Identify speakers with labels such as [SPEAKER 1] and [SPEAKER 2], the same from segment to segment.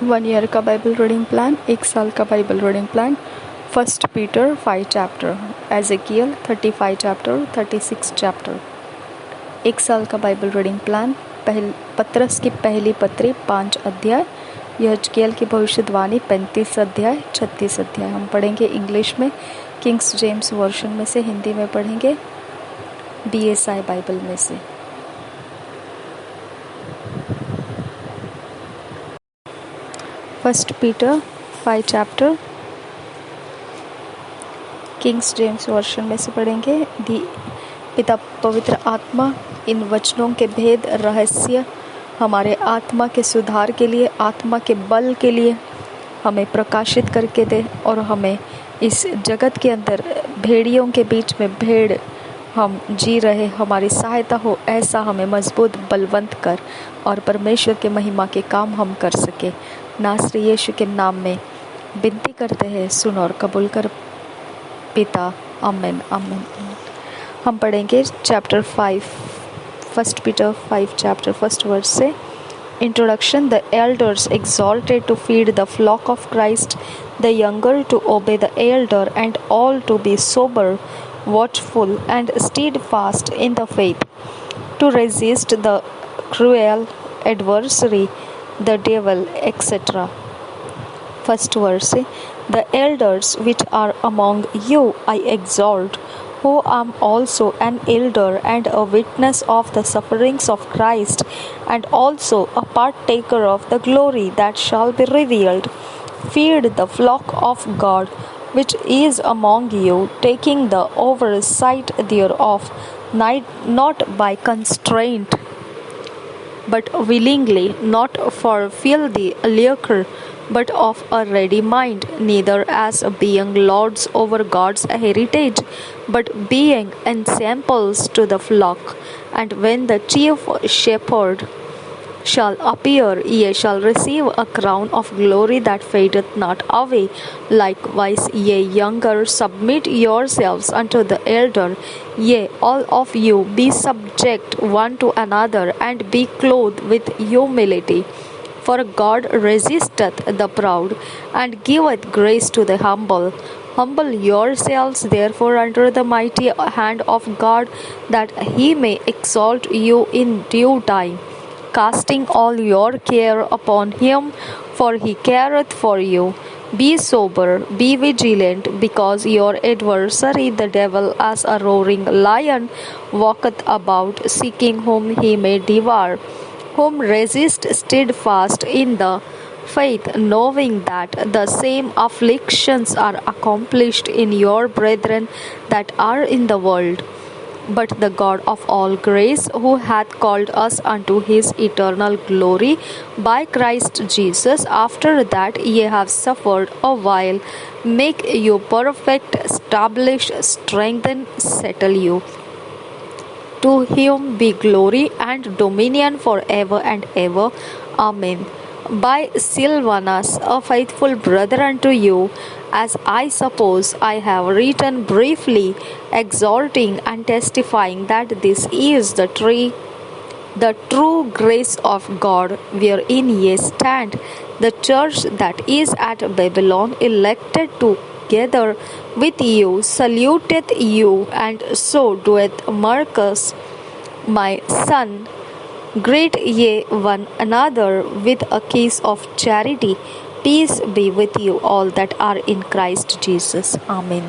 [SPEAKER 1] 1 year का Bible reading plan, 1 साल का Bible reading plan. 1 Peter 5 chapter, Ezekiel 35 chapter, 36 chapter. 1 साल का बाइबल रीडिंग प्लान, पतरस की पहली पत्री 5 अध्याय, यहजकेल की भविष्यवाणी 35 अध्याय, 36 अध्याय। हम पढ़ेंगे इंग्लिश में, किंग्स जेम्स वर्जन में से, हिंदी में पढ़ेंगे BSI बाइबल में से। First Peter 5 chapter, Kings James version में से पढ़ेंगे। पिता पवित्र आत्मा इन वचनों के भेद रहस्य हमारे आत्मा के सुधार के लिए, आत्मा के बल के लिए हमें प्रकाशित करके दे, और हमें इस जगत के अंदर भेड़ियों के बीच में भेड़ हम जी रहे हमारी सहायता हो, ऐसा हमें मजबूत बलवंत कर और परमेश्वर के महिमा के काम हम कर सके। नासरी यीशु के नाम में विनती करते हैं, सुन और कबूल कर पिता, आमीन आमीन। हम पढ़ेंगे chapter 5, 1 Peter 5 chapter, first verse से। Introduction. The elders exhorted to feed the flock of Christ, the younger to obey the elder, and all to be sober, watchful, and steadfast in the faith, to resist the cruel adversary, the devil, etc. First verse. The elders which are among you I exhort, who am also an elder and a witness of the sufferings of Christ, and also a partaker of the glory that shall be revealed. Feed the flock of God which is among you, taking the oversight thereof, not by constraint, but willingly, not for filthy lucre, but of a ready mind, neither as being lords over God's heritage, but being ensamples to the flock. And when the chief shepherd shall appear, ye shall receive a crown of glory that fadeth not away. Likewise, ye younger, submit yourselves unto the elder. Yea, all of you be subject one to another, and be clothed with humility. For God resisteth the proud, and giveth grace to the humble. Humble yourselves therefore under the mighty hand of God, that he may exalt you in due time, casting all your care upon him, for he careth for you. Be sober, be vigilant, because your adversary the devil, as a roaring lion, walketh about, seeking whom he may devour. Whom resist steadfast in the faith, knowing that the same afflictions are accomplished in your brethren that are in the world. But the God of all grace, who hath called us unto his eternal glory by Christ Jesus, after that ye have suffered a while, make you perfect, establish, strengthen, settle you. To him be glory and dominion forever and ever. Amen. By Silvanus, a faithful brother unto you, as I suppose I have written briefly, exhorting and testifying that this is the true grace of God, wherein ye stand, the church that is at Babylon, elected together with you, saluteth you, and so doeth Marcus, my son. Greet ye one another with a kiss of charity. Peace be with you all that are in Christ Jesus. Amen.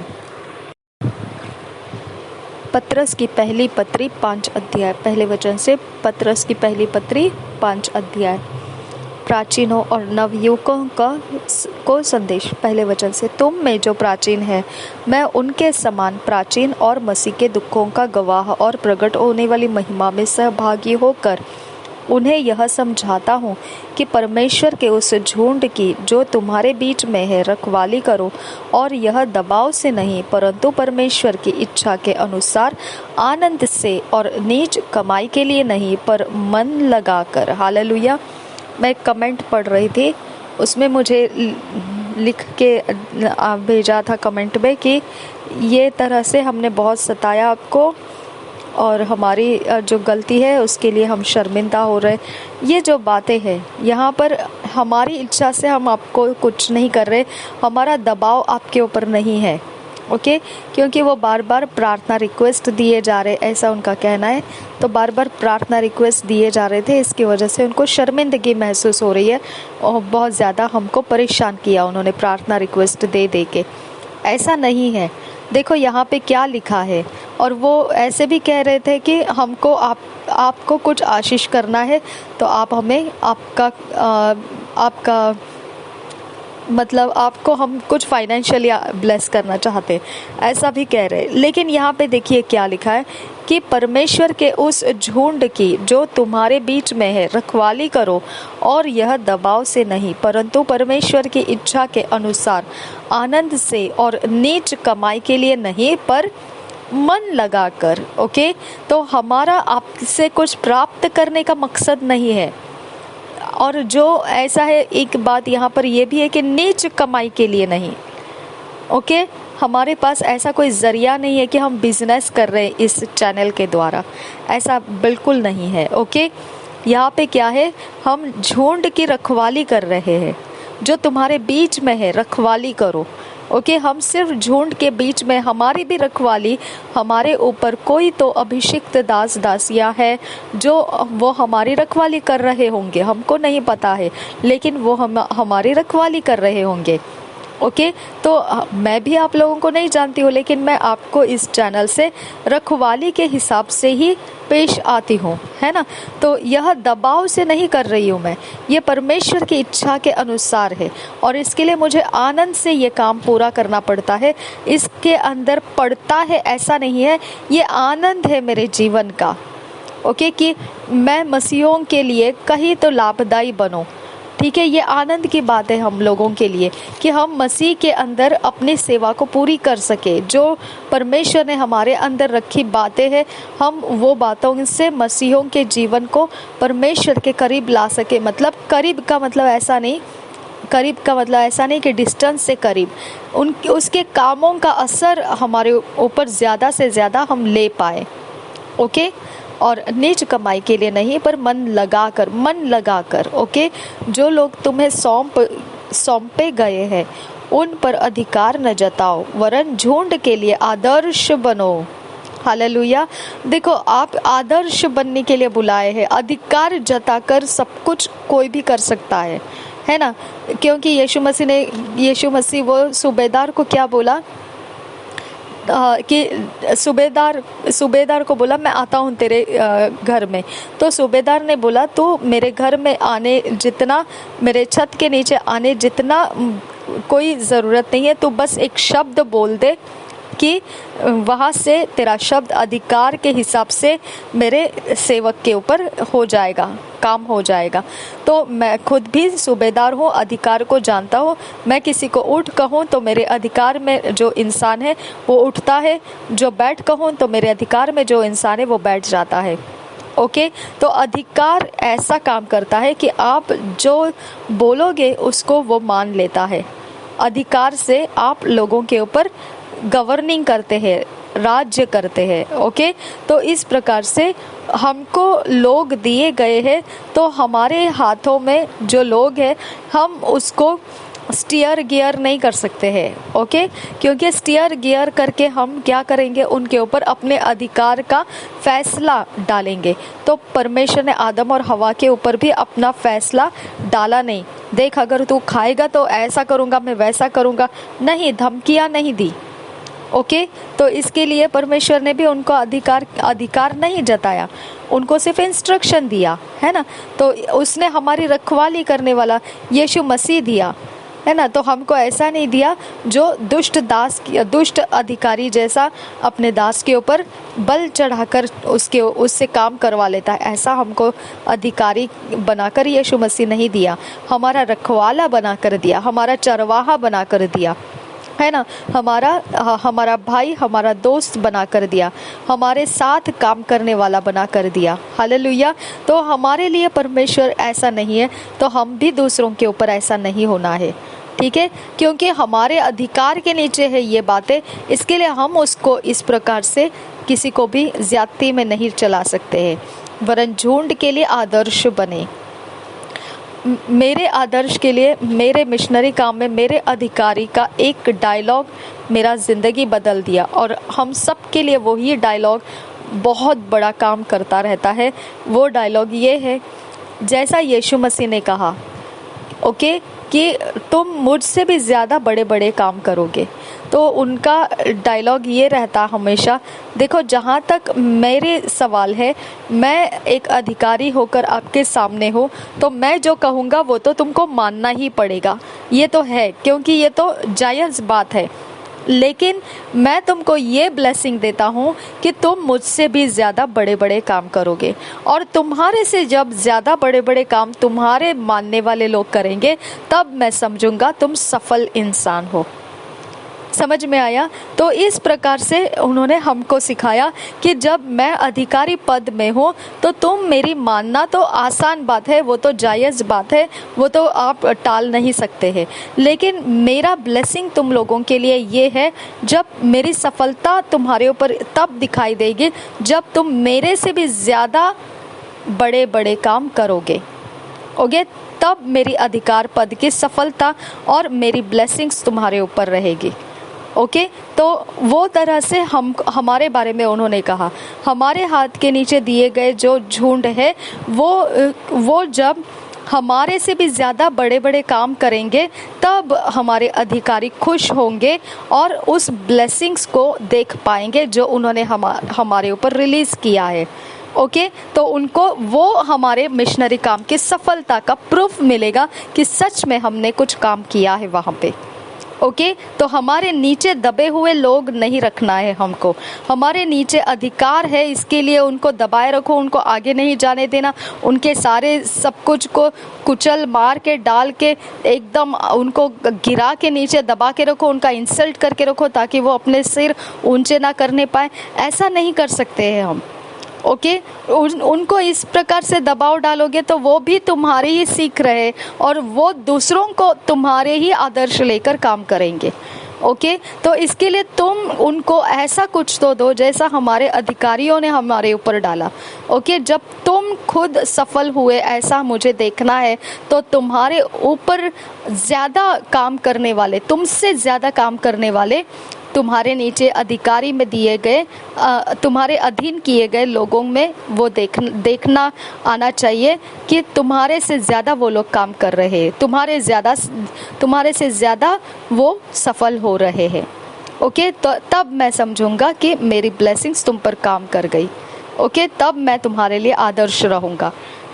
[SPEAKER 1] पतरस की पहली पत्री 5 अध्याय, पहले वचन से। पतरस की पहली पत्री 5 अध्याय। प्राचीनों और नवयुवकों को संदेश, पहले वचन से। तुम में जो प्राचीन है, मैं उनके समान प्राचीन और मसीह के दुखों का गवाह और प्रकट होने वाली महिमा में सहभागी होकर उन्हें यह समझाता हूँ कि परमेश्वर के उस झुंड की जो तुम्हारे बीच में है रखवाली करो, और यह दबाव से नहीं, परंतु परमेश्वर की इच्छा के अनुसार आनंद से, और नीच कमाई के लिए नहीं, पर मन लगाकर। हालेलुया। मैं कमेंट पढ़ रही थी, उसमें मुझे लिख के भेजा था कमेंट में कि ये तरह से हमने बहुत सताया आपको, और हमारी जो गलती है उसके लिए हम शर्मिंदा हो रहे। ये जो बातें हैं यहाँ पर, हमारी इच्छा से हम आपको कुछ नहीं कर रहे, हमारा दबाव आपके ऊपर नहीं है, ओके। क्योंकि वो बार बार प्रार्थना रिक्वेस्ट दिए जा रहे, ऐसा उनका कहना है। तो बार बार प्रार्थना रिक्वेस्ट दिए जा रहे थे, इसकी वजह से उनको शर्मिंदगी महसूस हो रही है और बहुत ज़्यादा हमको परेशान किया उन्होंने प्रार्थना रिक्वेस्ट दे दे के। ऐसा नहीं है। देखो यहाँ पे क्या लिखा है, और वो ऐसे भी कह रहे थे कि हमको आपको कुछ आशीष करना है तो आप हमें आपका मतलब आपको हम कुछ फाइनेंशियली ब्लेस करना चाहते, ऐसा भी कह रहे। लेकिन यहाँ पे देखिए क्या लिखा है कि परमेश्वर के उस झुंड की जो तुम्हारे बीच में है रखवाली करो, और यह दबाव से नहीं परंतु परमेश्वर की इच्छा के अनुसार आनंद से, और नीच कमाई के लिए नहीं पर मन लगाकर, ओके। तो हमारा आपसे कुछ प्राप्त करने का मकसद नहीं है। और जो ऐसा है, एक बात यहाँ पर यह भी है कि नीच कमाई के लिए नहीं, ओके। हमारे पास ऐसा कोई ज़रिया नहीं है कि हम बिजनेस कर रहे हैं इस चैनल के द्वारा, ऐसा बिल्कुल नहीं है, ओके। यहाँ पे क्या है, हम झुंड की रखवाली कर रहे हैं, जो तुम्हारे बीच में है रखवाली करो, ओके। हम सिर्फ झुंड के बीच में, हमारी भी रखवाली, हमारे ऊपर कोई तो अभिषिक्त दास दासियां है जो वो हमारी रखवाली कर रहे होंगे, हमको नहीं पता है, लेकिन वो हमारी रखवाली कर रहे होंगे, ओके। तो मैं भी आप लोगों को नहीं जानती हूँ, लेकिन मैं आपको इस चैनल से रखवाली के हिसाब से ही पेश आती हूँ, है ना। तो यह दबाव से नहीं कर रही हूँ मैं, ये परमेश्वर की इच्छा के अनुसार है, और इसके लिए मुझे आनंद से ये काम पूरा करना पड़ता है। इसके अंदर पड़ता है ऐसा नहीं है, ये आनंद है मेरे जीवन का, ओके, कि मैं मसीहों के लिए कहीं तो लाभदायी बनूं, ठीक है। ये आनंद की बात है हम लोगों के लिए कि हम मसीह के अंदर अपनी सेवा को पूरी कर सके। जो परमेश्वर ने हमारे अंदर रखी बातें हैं, हम वो बातों से मसीहों के जीवन को परमेश्वर के करीब ला सके। मतलब करीब का मतलब ऐसा नहीं, करीब का मतलब ऐसा नहीं कि डिस्टेंस से करीब, उसके कामों का असर हमारे ऊपर ज़्यादा से ज़्यादा हम ले पाए, ओके। और नीच कमाई के लिए नहीं पर मन लगाकर, ओके। जो लोग तुम्हें सौंपे गए हैं उन पर अधिकार न जताओ, वरन झुंड के लिए आदर्श बनो। हालेलुया। देखो, आप आदर्श बनने के लिए बुलाए हैं, अधिकार जताकर सब कुछ कोई भी कर सकता है ना। क्योंकि यीशु मसीह वो सूबेदार को क्या बोला कि सूबेदार को बोला मैं आता हूँ तेरे घर में। तो सूबेदार ने बोला तू मेरे घर में आने जितना, मेरे छत के नीचे आने जितना कोई ज़रूरत नहीं है, तू बस एक शब्द बोल दे कि वहाँ से तेरा शब्द अधिकार के हिसाब से मेरे सेवक के ऊपर हो जाएगा, काम हो जाएगा। तो मैं खुद भी सूबेदार हूँ, अधिकार को जानता हूँ। मैं किसी को उठ कहूँ तो मेरे अधिकार में जो इंसान है वो उठता है, जो बैठ कहूँ तो मेरे अधिकार में जो इंसान है वो बैठ जाता है, ओके। तो अधिकार ऐसा काम करता है कि आप जो बोलोगे उसको वो मान लेता है। अधिकार से आप लोगों के ऊपर गवर्निंग करते हैं, राज्य करते हैं, ओके। तो इस प्रकार से हमको लोग दिए गए हैं, तो हमारे हाथों में जो लोग हैं हम उसको स्टीयर गियर नहीं कर सकते हैं, ओके। क्योंकि स्टीयर गियर करके हम क्या करेंगे, उनके ऊपर अपने अधिकार का फैसला डालेंगे। तो परमेश्वर ने आदम और हवा के ऊपर भी अपना फैसला डाला नहीं, देख अगर तू खाएगा तो ऐसा करूँगा, मैं वैसा करूँगा, नहीं, धमकियाँ नहीं दी, ओके। तो इसके लिए परमेश्वर ने भी उनको अधिकार नहीं जताया, उनको सिर्फ इंस्ट्रक्शन दिया, है ना। तो उसने हमारी रखवाली करने वाला यीशु मसीह दिया, है ना। तो हमको ऐसा नहीं दिया जो दुष्ट अधिकारी जैसा अपने दास के ऊपर बल चढ़ाकर उससे काम करवा लेता है। ऐसा हमको अधिकारी बनाकर यीशु मसीह नहीं दिया, हमारा रखवाला बनाकर दिया, हमारा चरवाहा बनाकर दिया, है ना। हमारा भाई, हमारा दोस्त बनाकर दिया, हमारे साथ काम करने वाला बनाकर दिया। हालेलुया। तो हमारे लिए परमेश्वर ऐसा नहीं है, तो हम भी दूसरों के ऊपर ऐसा नहीं होना है, ठीक है, क्योंकि हमारे अधिकार के नीचे है ये बातें, इसके लिए हम उसको इस प्रकार से किसी को भी ज्यादती में नहीं चला सकते हैं, वरन झुंड के लिए आदर्श बने। मेरे आदर्श के लिए, मेरे मिशनरी काम में मेरे अधिकारी का एक डायलॉग मेरा ज़िंदगी बदल दिया, और हम सब के लिए वही डायलॉग बहुत बड़ा काम करता रहता है। वो डायलॉग ये है, जैसा यीशु मसीह ने कहा, ओके, कि तुम मुझसे भी ज़्यादा बड़े बड़े काम करोगे। तो उनका डायलॉग ये रहता हमेशा, देखो जहाँ तक मेरे सवाल है, मैं एक अधिकारी होकर आपके सामने हूँ, तो मैं जो कहूँगा वो तो तुमको मानना ही पड़ेगा, ये तो है, क्योंकि ये तो जायज़ बात है। लेकिन मैं तुमको ये ब्लेसिंग देता हूँ कि तुम मुझसे भी ज़्यादा बड़े बड़े काम करोगे, और तुम्हारे से जब ज़्यादा बड़े बड़े काम तुम्हारे मानने वाले लोग करेंगे, तब मैं समझूंगा तुम सफल इंसान हो। समझ में आया? तो इस प्रकार से उन्होंने हमको सिखाया कि जब मैं अधिकारी पद में हूँ तो तुम मेरी मानना तो आसान बात है, वो तो जायज़ बात है, वो तो आप टाल नहीं सकते हैं। लेकिन मेरा ब्लेसिंग तुम लोगों के लिए ये है, जब मेरी सफलता तुम्हारे ऊपर तब दिखाई देगी जब तुम मेरे से भी ज़्यादा बड़े बड़े काम करोगे, ओके, तब मेरी अधिकार पद की सफलता और मेरी ब्लेसिंग्स तुम्हारे ऊपर रहेगी। ओके, तो वो तरह से हमारे बारे में उन्होंने कहा, हमारे हाथ के नीचे दिए गए जो झुंड है, वो जब हमारे से भी ज़्यादा बड़े बड़े काम करेंगे, तब हमारे अधिकारी खुश होंगे और उस ब्लेसिंग्स को देख पाएंगे जो उन्होंने हमारे ऊपर रिलीज़ किया है। ओके, तो उनको वो हमारे मिशनरी काम की सफलता का प्रूफ मिलेगा कि सच में हमने कुछ काम किया है वहाँ पे। ओके, तो हमारे नीचे दबे हुए लोग नहीं रखना है हमको, हमारे नीचे अधिकार है, इसके लिए उनको दबाए रखो, उनको आगे नहीं जाने देना, उनके सारे सब कुछ को कुचल मार के डाल के एकदम उनको गिरा के नीचे दबा के रखो, उनका इंसल्ट करके रखो ताकि वो अपने सिर ऊंचे ना करने पाए। ऐसा नहीं कर सकते हैं हम। ओके, उनको इस प्रकार से दबाव डालोगे तो वो भी तुम्हारे ही सीख रहे और वो दूसरों को तुम्हारे ही आदर्श लेकर काम करेंगे। ओके, तो इसके लिए तुम उनको ऐसा कुछ तो दो जैसा हमारे अधिकारियों ने हमारे ऊपर डाला। ओके, जब तुम खुद सफल हुए ऐसा मुझे देखना है, तो तुम्हारे ऊपर ज़्यादा काम करने वाले, तुमसे ज़्यादा काम करने वाले, तुम्हारे नीचे अधिकारी में दिए गए, तुम्हारे अधीन किए गए लोगों में वो देखना आना चाहिए कि तुम्हारे से ज़्यादा वो लोग काम कर रहे हैं, तुम्हारे से ज़्यादा वो सफल हो रहे हैं। ओके, तो तब मैं समझूंगा कि मेरी ब्लेसिंग्स तुम पर काम कर गई। ओके, तब मैं तुम्हारे लिए आदर्श रहूँगा।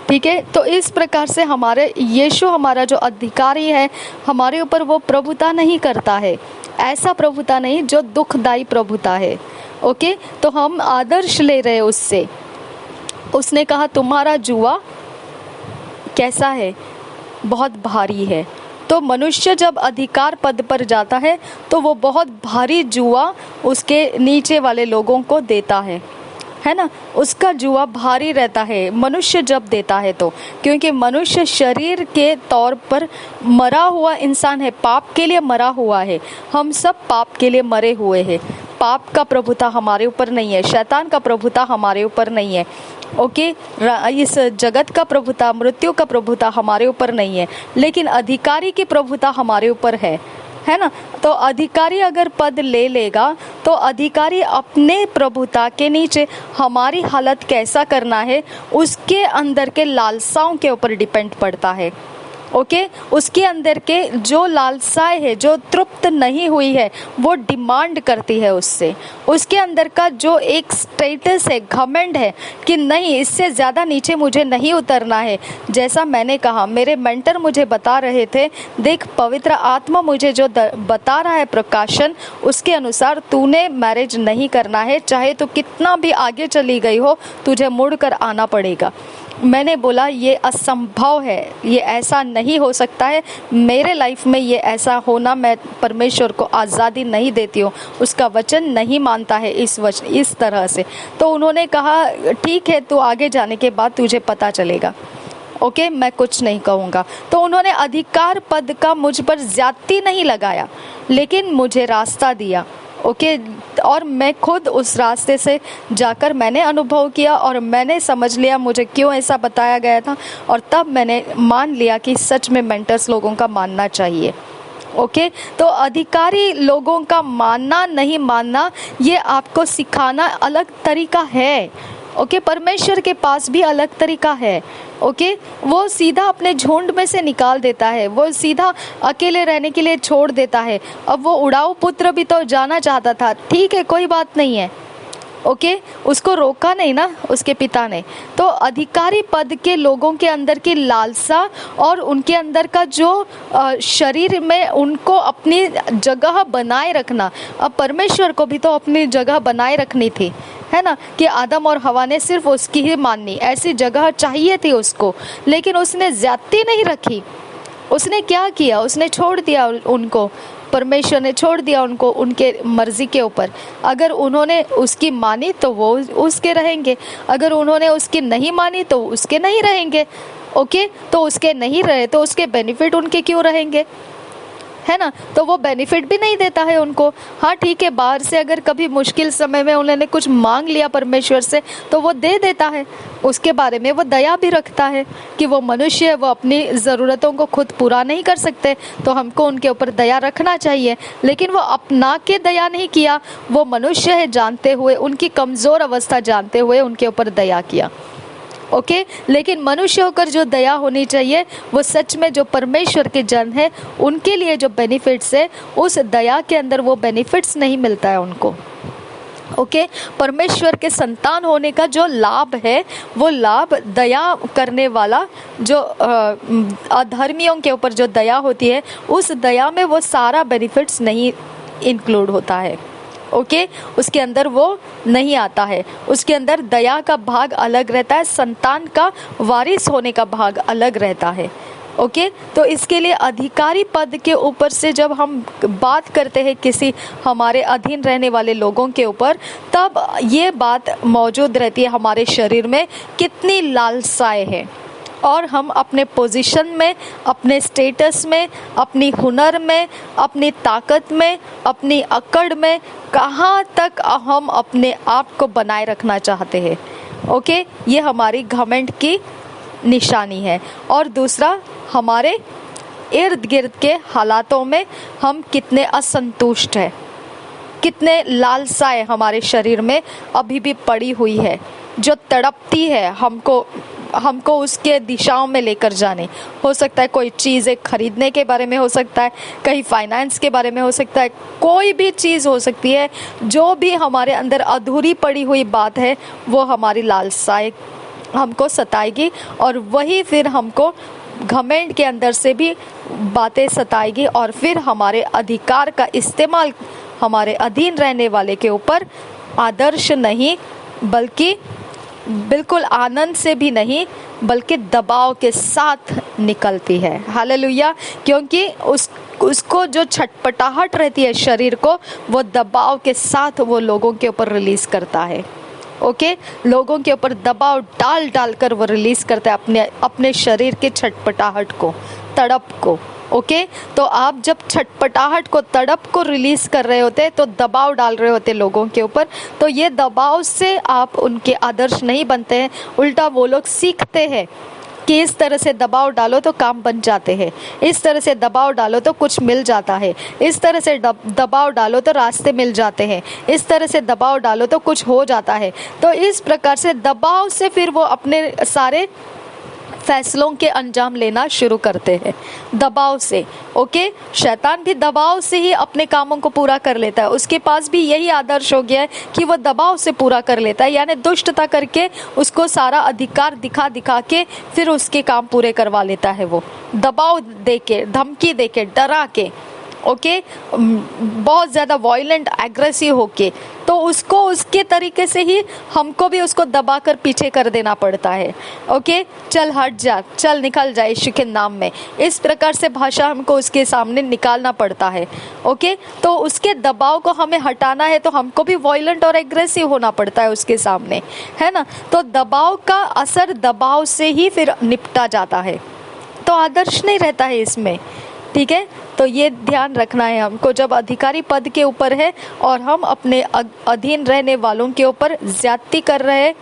[SPEAKER 1] ठीक है, तो इस प्रकार से हमारे यीशु, हमारा जो अधिकारी है, हमारे ऊपर वो प्रभुता नहीं करता है, ऐसा प्रभुता नहीं जो दुखदाई प्रभुता है। ओके, तो हम आदर्श ले रहे उससे। उसने कहा तुम्हारा जुआ कैसा है? बहुत भारी है। तो मनुष्य जब अधिकार पद पर जाता है तो वो बहुत भारी जुआ उसके नीचे वाले लोगों को देता है ना, उसका जुआ भारी रहता है मनुष्य जब देता है तो, क्योंकि मनुष्य शरीर के तौर पर मरा हुआ इंसान है, पाप के लिए मरा हुआ है, हम सब पाप के लिए मरे हुए हैं। पाप का प्रभुता हमारे ऊपर नहीं है, शैतान का प्रभुता हमारे ऊपर नहीं है। ओके, इस जगत का प्रभुता, मृत्यु का प्रभुता हमारे ऊपर नहीं है, लेकिन अधिकारी की प्रभुता हमारे ऊपर है ना। तो अधिकारी अगर पद ले लेगा तो अधिकारी अपने प्रभुता के नीचे हमारी हालत कैसा करना है उसके अंदर के लालसाओं के ऊपर डिपेंड पड़ता है। ओके, उसके अंदर के जो लालसाएं है, जो तृप्त नहीं हुई है, वो डिमांड करती है उससे। उसके अंदर का जो एक स्टेटस है, घमंड है कि नहीं, इससे ज़्यादा नीचे मुझे नहीं उतरना है। जैसा मैंने कहा, मेरे मेंटर मुझे बता रहे थे, देख पवित्र आत्मा मुझे जो बता रहा है प्रकाशन, उसके अनुसार तूने मैरिज नहीं करना है, चाहे तो कितना भी आगे चली गई हो, तुझे मुड़कर आना पड़ेगा। मैंने बोला ये असंभव है, ये ऐसा नहीं हो सकता है, मेरे लाइफ में ये ऐसा होना, मैं परमेश्वर को आज़ादी नहीं देती हूँ, उसका वचन नहीं मानता है इस तरह से। तो उन्होंने कहा ठीक है, तो आगे जाने के बाद तुझे पता चलेगा। ओके, मैं कुछ नहीं कहूँगा। तो उन्होंने अधिकार पद का मुझ पर ज्यादती नहीं लगाया, लेकिन मुझे रास्ता दिया। ओके, और मैं खुद उस रास्ते से जाकर मैंने अनुभव किया और मैंने समझ लिया मुझे क्यों ऐसा बताया गया था, और तब मैंने मान लिया कि सच में मेंटर्स लोगों का मानना चाहिए। ओके, तो अधिकारी लोगों का मानना नहीं मानना ये आपको सिखाना अलग तरीका है। ओके, परमेश्वर के पास भी अलग तरीका है। ओके, वो सीधा अपने झुंड में से निकाल देता है, वो सीधा अकेले रहने के लिए छोड़ देता है। अब वो उड़ाऊ पुत्र भी तो जाना चाहता था, ठीक है, कोई बात नहीं है। ओके, उसको रोका नहीं ना उसके पिता ने। तो अधिकारी पद के लोगों के अंदर की लालसा और उनके अंदर का जो शरीर में उनको अपनी जगह बनाए रखना, अब परमेश्वर को भी तो अपनी जगह बनाए रखनी थी, है ना, कि आदम और हवा ने सिर्फ उसकी ही माननी, ऐसी जगह चाहिए थी उसको, लेकिन उसने ज्यादती नहीं रखी। उसने क्या किया, उसने छोड़ दिया उनको, परमेश्वर ने छोड़ दिया उनको उनके मर्जी के ऊपर। अगर उन्होंने उसकी मानी तो वो उसके रहेंगे, अगर उन्होंने उसकी नहीं मानी तो उसके नहीं रहेंगे। ओके, तो उसके नहीं रहे तो उसके बेनिफिट उनके क्यों रहेंगे, है ना, तो वो बेनिफिट भी नहीं देता है उनको। हाँ ठीक है, बाहर से अगर कभी मुश्किल समय में उन्होंने कुछ मांग लिया परमेश्वर से तो वो दे देता है, उसके बारे में वो दया भी रखता है कि वो मनुष्य है, वो अपनी ज़रूरतों को खुद पूरा नहीं कर सकते, तो हमको उनके ऊपर दया रखना चाहिए। लेकिन वो अपना के दया नहीं किया, वो मनुष्य है जानते हुए, उनकी कमज़ोर अवस्था जानते हुए उनके ऊपर दया किया। ओके, लेकिन मनुष्य होकर जो दया होनी चाहिए वो सच में जो परमेश्वर के जन है उनके लिए जो बेनिफिट्स है, उस दया के अंदर वो बेनिफिट्स नहीं मिलता है उनको। ओके, परमेश्वर के संतान होने का जो लाभ है वो लाभ दया करने वाला, जो अधर्मियों के ऊपर जो दया होती है उस दया में वो सारा बेनिफिट्स नहीं इंक्लूड होता है। ओके, उसके अंदर वो नहीं आता है, उसके अंदर दया का भाग अलग रहता है, संतान का वारिस होने का भाग अलग रहता है। ओके, तो इसके लिए अधिकारी पद के ऊपर से जब हम बात करते हैं किसी हमारे अधीन रहने वाले लोगों के ऊपर, तब ये बात मौजूद रहती है हमारे शरीर में कितनी लालसाएं हैं, और हम अपने पोजीशन में, अपने स्टेटस में, अपनी हुनर में, अपनी ताकत में, अपनी अकड़ में कहाँ तक हम अपने आप को बनाए रखना चाहते हैं। ओके, ये हमारी घमंड की निशानी है। और दूसरा, हमारे इर्द गिर्द के हालातों में हम कितने असंतुष्ट हैं, कितने लालसाएं हमारे शरीर में अभी भी पड़ी हुई है, जो तड़पती है हमको उसके दिशाओं में लेकर जाने। हो सकता है कोई चीज़ें खरीदने के बारे में, हो सकता है कहीं फाइनेंस के बारे में, हो सकता है कोई भी चीज़ हो सकती है, जो भी हमारे अंदर अधूरी पड़ी हुई बात है वो हमारी लालसाएं हमको सताएगी, और वही फिर हमको घमंड के अंदर से भी बातें सताएगी, और फिर हमारे अधिकार का इस्तेमाल हमारे अधीन रहने वाले के ऊपर आदर्श नहीं, बल्कि बिल्कुल आनंद से भी नहीं, बल्कि दबाव के साथ निकलती है। हालेलुया, क्योंकि उसको जो छटपटाहट रहती है शरीर को, वो दबाव के साथ वो लोगों के ऊपर रिलीज करता है। ओके, लोगों के ऊपर दबाव डाल कर वो रिलीज करता है अपने शरीर के छटपटाहट को, तड़प को। ओके, तो आप जब छटपटाहट को, तड़प को रिलीज कर रहे होते तो दबाव डाल रहे होते लोगों के ऊपर, तो ये दबाव से आप उनके आदर्श नहीं बनते हैं, उल्टा वो लोग सीखते हैं कि इस तरह से दबाव डालो तो काम बन जाते हैं, इस तरह से दबाव डालो तो कुछ मिल जाता है, इस तरह से दबाव डालो तो रास्ते मिल जाते हैं, इस तरह से दबाव डालो तो कुछ हो जाता है। तो इस प्रकार से दबाव से फिर वो अपने सारे फैसलों के अंजाम लेना शुरू करते हैं, दबाव से। ओके, शैतान भी दबाव से ही अपने कामों को पूरा कर लेता है, उसके पास भी यही आदर्श हो गया है कि वो दबाव से पूरा कर लेता है, यानी दुष्टता करके उसको सारा अधिकार दिखा दिखा के फिर उसके काम पूरे करवा लेता है, वो दबाव देके, धमकी देके, डरा के। ओके, बहुत ज़्यादा वॉयलेंट एग्रेसिव होके, तो उसको उसके तरीके से ही हमको भी उसको दबा कर पीछे कर देना पड़ता है। ओके, चल हट जा, चल निकल जा यीशु के नाम में, इस प्रकार से भाषा हमको उसके सामने निकालना पड़ता है। ओके, तो उसके दबाव को हमें हटाना है तो हमको भी वॉयलेंट और एग्रेसिव होना पड़ता है उसके सामने, है ना। तो दबाव का असर दबाव से ही फिर निपटा जाता है, तो आदर्श नहीं रहता है इसमें, ठीक है। तो ये ध्यान रखना है हमको, जब अधिकारी पद के ऊपर है और हम अपने अधीन रहने वालों के ऊपर ज्यादती कर रहे हैं,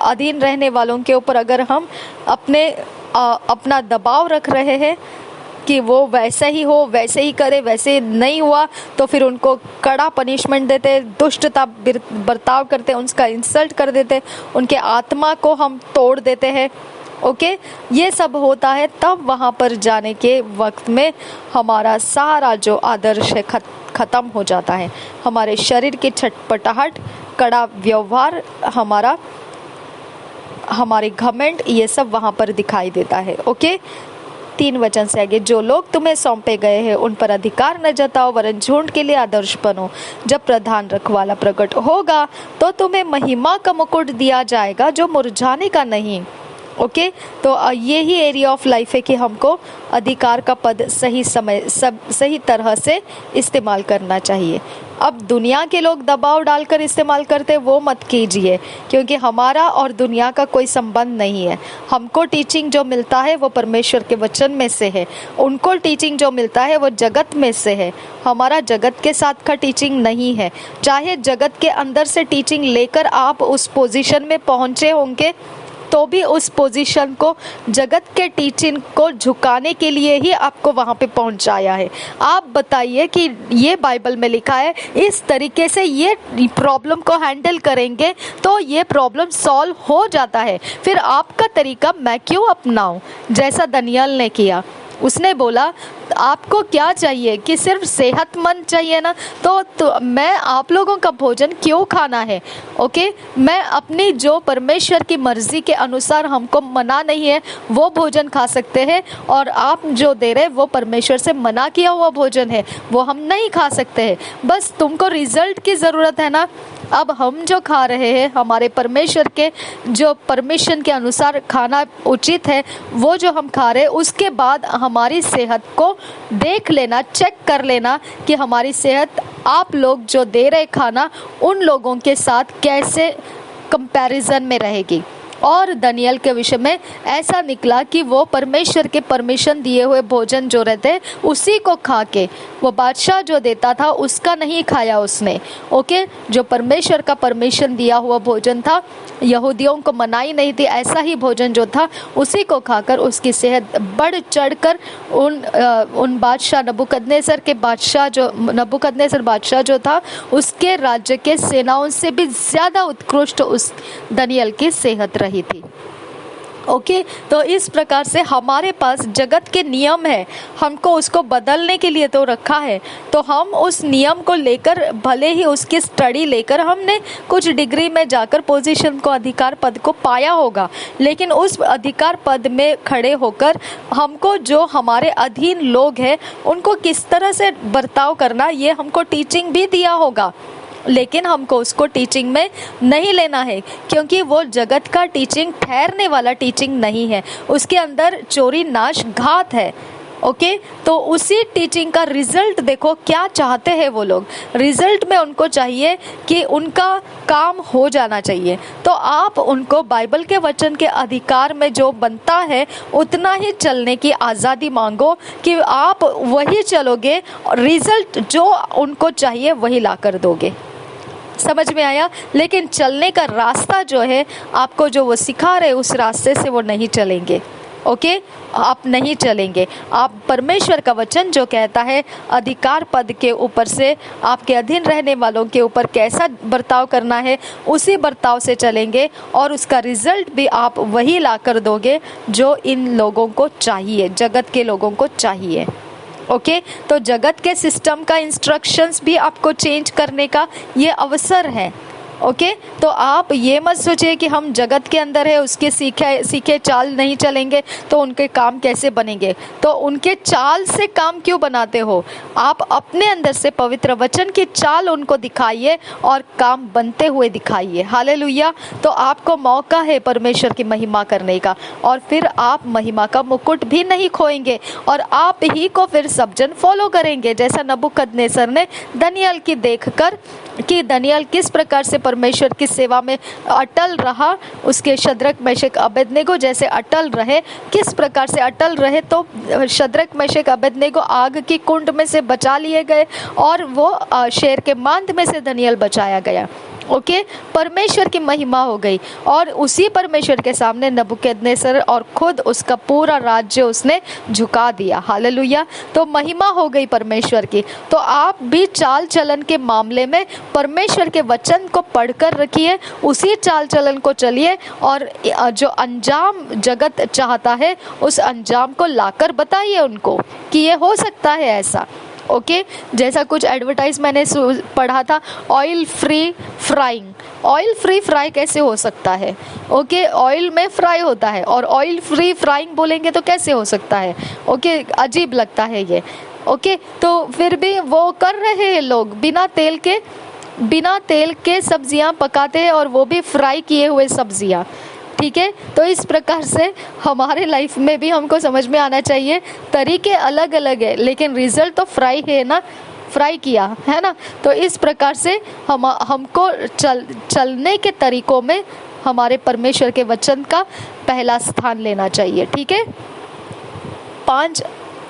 [SPEAKER 1] अधीन रहने वालों के ऊपर अगर हम अपना दबाव रख रहे हैं कि वो वैसे ही हो, वैसे ही करे, वैसे नहीं हुआ तो फिर उनको कड़ा पनिशमेंट देते, दुष्टता बर्ताव करते, उनका इंसल्ट कर देते, उनके आत्मा को हम तोड़ देते हैं। ओके, ये सब होता है, तब वहाँ पर जाने के वक्त में हमारा सारा जो आदर्श है ख़त्म हो जाता है। हमारे शरीर की छटपटाहट, कड़ा व्यवहार, हमारे घमंड, ये सब वहाँ पर दिखाई देता है। ओके, 3 वचन से आगे, जो लोग तुम्हें सौंपे गए हैं उन पर अधिकार न जताओ, वरन झुंड के लिए आदर्श बनो। जब प्रधान रखवाला प्रकट होगा तो तुम्हें महिमा का मुकुट दिया जाएगा जो मुरझाने का नहीं। ओके, तो यही एरिया ऑफ लाइफ है कि हमको अधिकार का पद सही तरह से इस्तेमाल करना चाहिए। अब दुनिया के लोग दबाव डालकर इस्तेमाल करते, वो मत कीजिए, क्योंकि हमारा और दुनिया का कोई संबंध नहीं है। हमको टीचिंग जो मिलता है वो परमेश्वर के वचन में से है, उनको टीचिंग जो मिलता है वो जगत में से है। हमारा जगत के साथ का टीचिंग नहीं है। चाहे जगत के अंदर से टीचिंग लेकर आप उस पोजीशन में पहुंचे होंगे, तो भी उस पोजीशन को जगत के टीचिंग को झुकाने के लिए ही आपको वहाँ पे पहुँचाया है। आप बताइए कि ये बाइबल में लिखा है, इस तरीके से ये प्रॉब्लम को हैंडल करेंगे तो ये प्रॉब्लम सॉल्व हो जाता है। फिर आपका तरीका मैं क्यों अपनाऊं, जैसा दानियल ने किया। उसने बोला आपको क्या चाहिए कि सिर्फ सेहतमंद चाहिए ना, तो मैं आप लोगों का भोजन क्यों खाना है। ओके, मैं अपनी जो परमेश्वर की मर्जी के अनुसार हमको मना नहीं है वो भोजन खा सकते हैं, और आप जो दे रहे वो परमेश्वर से मना किया हुआ भोजन है, वो हम नहीं खा सकते हैं। बस तुमको रिजल्ट की ज़रूरत है ना। अब हम जो खा रहे हैं हमारे परमेश्वर के जो परमिशन के अनुसार खाना उचित है, वो जो हम खा रहे हैं, उसके बाद हमारी सेहत को देख लेना, चेक कर लेना कि हमारी सेहत आप लोग जो दे रहे खाना उन लोगों के साथ कैसे कंपैरिजन में रहेगी। और दानियल के विषय में ऐसा निकला कि वो परमेश्वर के परमिशन दिए हुए भोजन जो रहते उसी को खा के, वो बादशाह जो देता था उसका नहीं खाया उसने। ओके, जो परमेश्वर का परमिशन दिया हुआ भोजन था, यहूदियों को मनाही नहीं थी, ऐसा ही भोजन जो था उसी को खाकर उसकी सेहत बढ़ चढ़कर उन बादशाह नबूकदनेस्सर बादशाह जो था उसके राज्य के सेनाओं से भी ज़्यादा उत्कृष्ट उस दानियल की सेहत रही थी। ओके, तो इस प्रकार से हमारे पास जगत के नियम है, हमको उसको बदलने के लिए तो रखा है, तो हम उस नियम को लेकर, भले ही उसकी स्टडी लेकर हमने कुछ डिग्री में जाकर पोजीशन को, अधिकार पद को पाया होगा, लेकिन उस अधिकार पद में खड़े होकर हमको जो हमारे अधीन लोग हैं उनको किस तरह से बर्ताव करना, ये हमको टीचिंग भी दिया होगा, लेकिन हमको उसको टीचिंग में नहीं लेना है, क्योंकि वो जगत का टीचिंग ठहरने वाला टीचिंग नहीं है, उसके अंदर चोरी, नाश, घात है। ओके, तो उसी टीचिंग का रिजल्ट देखो क्या चाहते हैं वो लोग। रिजल्ट में उनको चाहिए कि उनका काम हो जाना चाहिए, तो आप उनको बाइबल के वचन के अधिकार में जो बनता है उतना ही चलने की आज़ादी मांगो कि आप वही चलोगे, रिजल्ट जो उनको चाहिए वही ला कर दोगे। समझ में आया। लेकिन चलने का रास्ता जो है, आपको जो वो सिखा रहे उस रास्ते से वो नहीं चलेंगे। ओके, आप नहीं चलेंगे। आप परमेश्वर का वचन जो कहता है अधिकार पद के ऊपर से आपके अधीन रहने वालों के ऊपर कैसा बर्ताव करना है, उसी बर्ताव से चलेंगे और उसका रिजल्ट भी आप वही ला कर दोगे जो इन लोगों को चाहिए, जगत के लोगों को चाहिए। ओके, तो जगत के सिस्टम का इंस्ट्रक्शंस भी आपको चेंज करने का ये अवसर है। ओके, तो आप ये मत सोचिए कि हम जगत के अंदर है, उसके सीखे चाल नहीं चलेंगे तो उनके काम कैसे बनेंगे। तो उनके चाल से काम क्यों बनाते हो? आप अपने अंदर से पवित्र वचन की चाल उनको दिखाइए और काम बनते हुए दिखाइए। हालेलुया। तो आपको मौका है परमेश्वर की महिमा करने का, और फिर आप महिमा का मुकुट भी नहीं खोएंगे और आप ही को फिर सब जन फॉलो करेंगे। जैसा नबूकदनेस्सर ने दनियल की देखकर कि दनियल किस प्रकार से परमेश्वर की सेवा में अटल रहा, उसके शद्रक मेशक अबेदनेगो जैसे अटल रहे, किस प्रकार से अटल रहे, तो शद्रक मेशक अबेदनेगो आग की कुंड में से बचा लिए गए और वो शेर के मांद में से दनियल बचाया गया। ओके, परमेश्वर की महिमा हो गई और उसी परमेश्वर के सामने नबूकदनेस्सर और खुद उसका पूरा राज्य उसने झुका दिया। हालेलुया। तो महिमा हो गई परमेश्वर की। तो आप भी चाल चलन के मामले में परमेश्वर के वचन को पढ़कर रखिए, उसी चाल चलन को चलिए और जो अंजाम जगत चाहता है उस अंजाम को लाकर बताइए उनको कि ये हो सकता है ऐसा। ओके, जैसा कुछ एडवर्टाइज मैंने पढ़ा था, oil free frying. Oil free fry कैसे हो सकता है? ओके, ऑयल में फ्राई होता है और ऑयल फ्री फ्राइंग बोलेंगे तो कैसे हो सकता है? ओके, अजीब लगता है ये। ओके, तो फिर भी वो कर रहे हैं लोग, बिना तेल के सब्जियां पकाते हैं और वो भी फ्राई किए हुए सब्जियां। ठीक है, तो इस प्रकार से हमारे लाइफ में भी हमको समझ में आना चाहिए, तरीके अलग अलग है लेकिन रिजल्ट तो फ्राई है ना, फ्राई किया है ना। तो इस प्रकार से हमको चलने के तरीकों में हमारे परमेश्वर के वचन का पहला स्थान लेना चाहिए। ठीक है, 5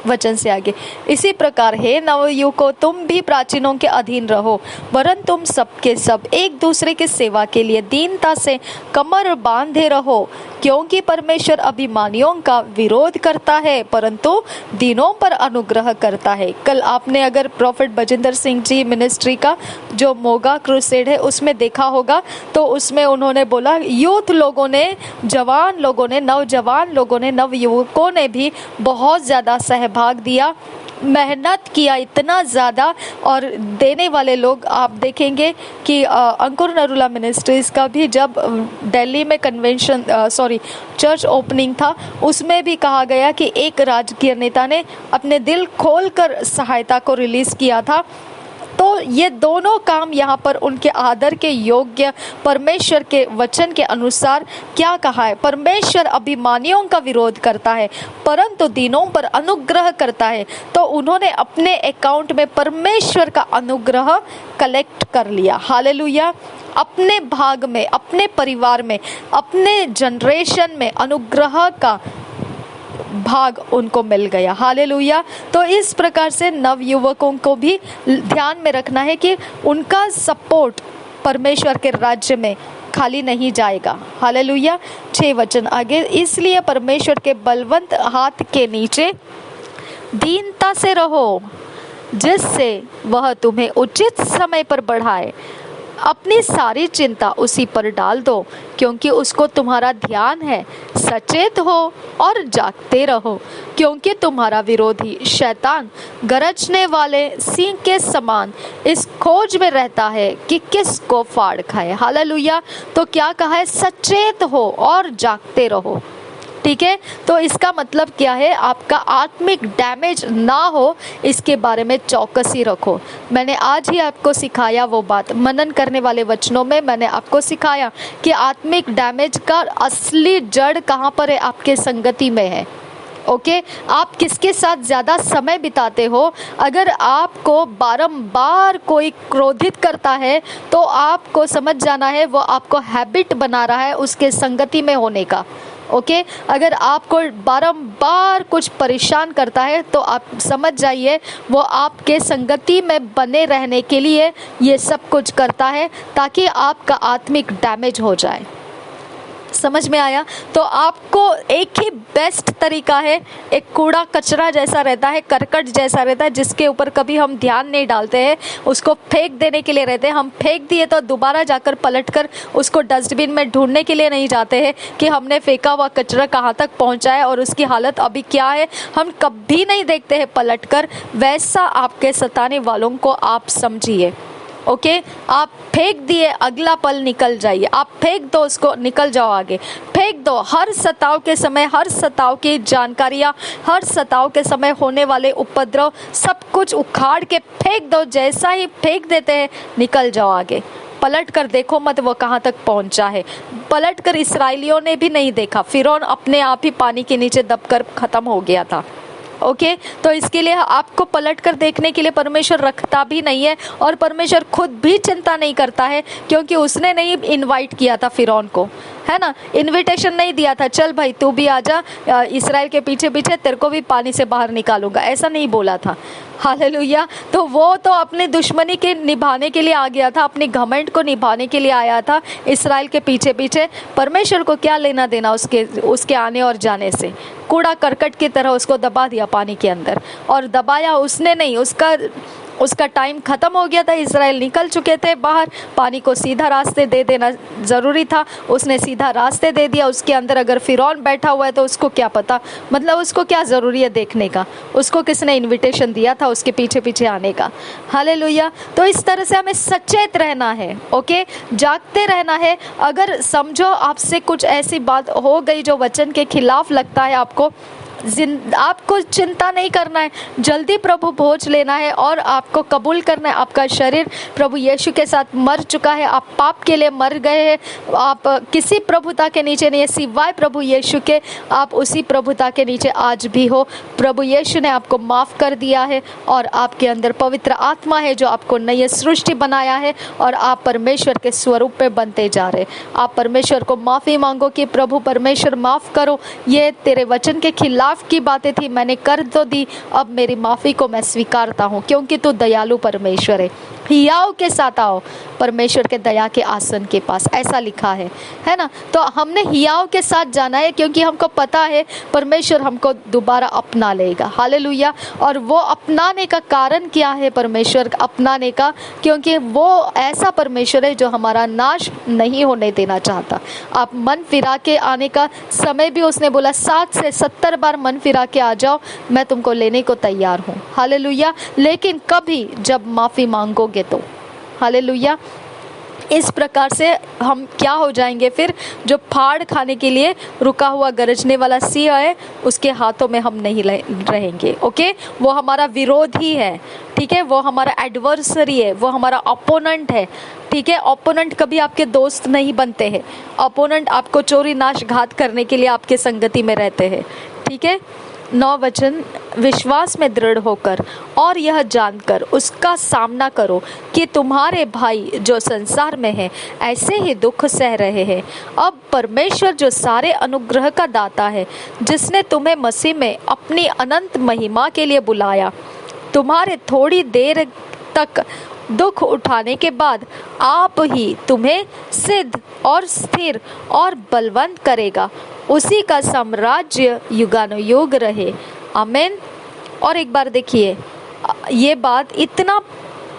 [SPEAKER 1] वचन से आगे, इसी प्रकार हे नवयुवकों, तुम भी प्राचीनों के अधीन रहो, वरन तुम सबके सब एक दूसरे की सेवा के लिए दीनता से कमर बांधे रहो, क्योंकि परमेश्वर अभिमानियों का विरोध करता है परंतु दीनों पर अनुग्रह करता है। कल आपने अगर प्रॉफिट बजिंदर सिंह जी मिनिस्ट्री का जो मोगा क्रूसेड है उसमें देखा होगा, तो उसमें उन्होंने बोला यूथ लोगों ने, जवान लोगों ने, नौजवान लोगों ने, नवयुवकों ने भी बहुत ज़्यादा सहभाग दिया, मेहनत किया इतना ज़्यादा। और देने वाले लोग आप देखेंगे कि अंकुर नरूला मिनिस्ट्रीज़ का भी जब दिल्ली में चर्च ओपनिंग था, उसमें भी कहा गया कि एक राजकीय नेता ने अपने दिल खोलकर सहायता को रिलीज़ किया था। तो ये दोनों काम यहाँ पर उनके आदर के योग्य, परमेश्वर के वचन के अनुसार क्या कहा है, परमेश्वर अभिमानियों का विरोध करता है परंतु दीनों पर अनुग्रह करता है। तो उन्होंने अपने अकाउंट में परमेश्वर का अनुग्रह कलेक्ट कर लिया। हालेलुया। अपने भाग में, अपने परिवार में, अपने जनरेशन में अनुग्रह का भाग उनको मिल गया। हालेलुया। तो इस प्रकार से नवयुवकों को भी ध्यान में रखना है कि उनका सपोर्ट परमेश्वर के राज्य में खाली नहीं जाएगा। हालेलुया। 6 वचन आगे, इसलिए परमेश्वर के बलवंत हाथ के नीचे दीनता से रहो, जिससे वह तुम्हें उचित समय पर बढ़ाए। अपनी सारी चिंता उसी पर डाल दो, क्योंकि उसको तुम्हारा ध्यान है। सचेत हो और जागते रहो, क्योंकि तुम्हारा विरोधी शैतान गरजने वाले सिंह के समान इस खोज में रहता है कि किसको फाड़ खाए। हालेलुया। तो क्या कहा है? सचेत हो और जागते रहो। ठीक है, तो इसका मतलब क्या है? आपका आत्मिक डैमेज ना हो इसके बारे में चौकसी रखो। मैंने आज ही आपको सिखाया वो बात, मनन करने वाले वचनों में मैंने आपको सिखाया कि आत्मिक डैमेज का असली जड़ कहाँ पर है? आपके संगति में है। ओके, आप किसके साथ ज़्यादा समय बिताते हो? अगर आपको बारंबार कोई क्रोधित करता है तो आपको समझ जाना है वो आपको हैबिट बना रहा है उसके संगति में होने का। ओके, अगर आपको बारंबार कुछ परेशान करता है तो आप समझ जाइए वो आपके संगति में बने रहने के लिए ये सब कुछ करता है ताकि आपका आत्मिक डैमेज हो जाए। समझ में आया? तो आपको एक ही बेस्ट तरीका है, एक कूड़ा कचरा जैसा रहता है, करकट जैसा रहता है, जिसके ऊपर कभी हम ध्यान नहीं डालते हैं, उसको फेंक देने के लिए रहते हैं। हम फेंक दिए तो दोबारा जाकर पलटकर उसको डस्टबिन में ढूंढने के लिए नहीं जाते हैं कि हमने फेंका हुआ कचरा कहाँ तक पहुँचा है और उसकी हालत अभी क्या है, हम कभी नहीं देखते हैं पलटकर। वैसा आपके सताने वालों को आप समझिए। ओके, आप फेंक दिए, अगला पल निकल जाइए, आप फेंक दो उसको, निकल जाओ आगे, फेंक दो हर सताव के समय, हर सताव की जानकारियाँ, हर सताव के समय होने वाले उपद्रव, सब कुछ उखाड़ के फेंक दो। जैसा ही फेंक देते हैं निकल जाओ आगे, पलट कर देखो मत वो कहाँ तक पहुंचा है। पलट कर इस्राएलियों ने भी नहीं देखा, फिरौन अपने आप ही पानी के नीचे दबकर खत्म हो गया था। ओके, तो इसके लिए आपको पलट कर देखने के लिए परमेश्वर रखता भी नहीं है, और परमेश्वर खुद भी चिंता नहीं करता है, क्योंकि उसने नहीं इनवाइट किया था फिरौन को, है ना, इनविटेशन नहीं दिया था, चल भाई तू भी आजा, इस्राएल के पीछे पीछे तेरे को भी पानी से बाहर निकालूंगा, ऐसा नहीं बोला था। हालेलुया। तो वो तो अपनी दुश्मनी के निभाने के लिए आ गया था, अपनी घमंड को निभाने के लिए आया था इस्राएल के पीछे पीछे। परमेश्वर को क्या लेना देना उसके आने और जाने से। कूड़ा करकट की तरह उसको दबा दिया पानी के अंदर, और दबाया उसने नहीं, उसका टाइम खत्म हो गया था, इजराइल निकल चुके थे बाहर, पानी को सीधा रास्ते दे देना ज़रूरी था, उसने सीधा रास्ते दे दिया। उसके अंदर अगर फिरौन बैठा हुआ है तो उसको क्या पता, मतलब उसको क्या ज़रूरी है देखने का, उसको किसने इनविटेशन दिया था उसके पीछे पीछे आने का। हालेलुया। तो इस तरह से हमें सचेत रहना है, ओके, जागते रहना है। अगर समझो आपसे कुछ ऐसी बात हो गई जो वचन के खिलाफ लगता है, आपको चिंता नहीं करना है, जल्दी प्रभु भोज लेना है और आपको कबूल करना है। आपका शरीर प्रभु यीशु के साथ मर चुका है, आप पाप के लिए मर गए हैं, आप किसी प्रभुता के नीचे नहीं है सिवाय प्रभु यीशु के। आप उसी प्रभुता के नीचे आज भी हो। प्रभु यीशु ने आपको माफ़ कर दिया है और आपके अंदर पवित्र आत्मा है जो आपको नई सृष्टि बनाया है, और आप परमेश्वर के स्वरूप में बनते जा रहे। आप परमेश्वर को माफ़ी मांगो कि प्रभु परमेश्वर माफ़ करो, ये तेरे वचन के खिलाफ की बातें थी, मैंने कर तो दी, अब मेरी माफ़ी को मैं स्वीकारता हूँ, क्योंकि तू दयालु परमेश्वर है। हियाव के साथ आओ परमेश्वर के दया के आसन के पास, ऐसा लिखा है ना। तो हमने हियाव के साथ जाना है, क्योंकि हमको पता है परमेश्वर हमको दोबारा अपना लेगा। हालेलुया। और वो अपनाने का कारण क्या है, परमेश्वर अपनाने का, क्योंकि वो ऐसा परमेश्वर है जो हमारा नाश नहीं होने देना चाहता। आप मन फिरा के आने का समय भी उसने बोला 60 से 70 बार मन फिरा के आ जाओ, मैं तुमको लेने को तैयार हूँ। हालेलुया। लेकिन कभी जब माफ़ी मांगोगे तो, हालेलुया। इस प्रकार से हम क्या हो जाएंगे फिर, जो फाड़ खाने के लिए रुका हुआ गरजने वाला सिंह है उसके हाथों में हम नहीं रहेंगे। ओके, वो हमारा विरोधी है, ठीक है, वो हमारा एडवर्सरी है, वो हमारा ओपोनेंट है, ठीक है। ओपोनेंट कभी आपके दोस्त नहीं बनते हैं, ओपोनेंट आपको चोरी नाश घात करने के लिए आपके संगति में रहते हैं, ठीक है। 9 वचन, विश्वास में दृढ़ होकर और यह जानकर उसका सामना करो कि तुम्हारे भाई जो संसार में हैं ऐसे ही दुख सह रहे हैं। अब परमेश्वर जो सारे अनुग्रह का दाता है, जिसने तुम्हें मसीह में अपनी अनंत महिमा के लिए बुलाया, तुम्हारे थोड़ी देर तक दुख उठाने के बाद आप ही तुम्हें सिद्ध और स्थिर और बलवंत करेगा। उसी का साम्राज्य युगानुयुग रहे। आमीन। और एक बार देखिए, ये बात इतना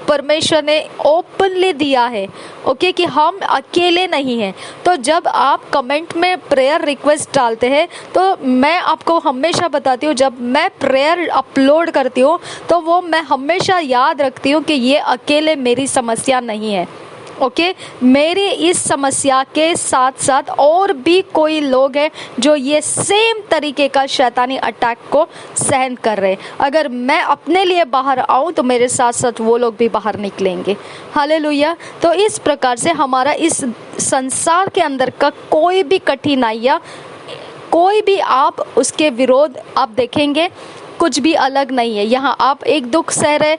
[SPEAKER 1] परमेश्वर ने ओपनली दिया है, ओके, कि हम अकेले नहीं हैं। तो जब आप कमेंट में प्रेयर रिक्वेस्ट डालते हैं तो मैं आपको हमेशा बताती हूँ, जब मैं प्रेयर अपलोड करती हूँ तो वो मैं हमेशा याद रखती हूँ कि ये अकेले मेरी समस्या नहीं है। ओके, मेरी इस समस्या के साथ साथ और भी कोई लोग हैं जो ये सेम तरीके का शैतानी अटैक को सहन कर रहे हैं। अगर मैं अपने लिए बाहर आऊँ तो मेरे साथ साथ वो लोग भी बाहर निकलेंगे। हालेलुया। तो इस प्रकार से हमारा इस संसार के अंदर का कोई भी कठिनाइयाँ, कोई भी आप उसके विरोध आप देखेंगे कुछ भी अलग नहीं है। यहाँ आप एक दुख सह रहे,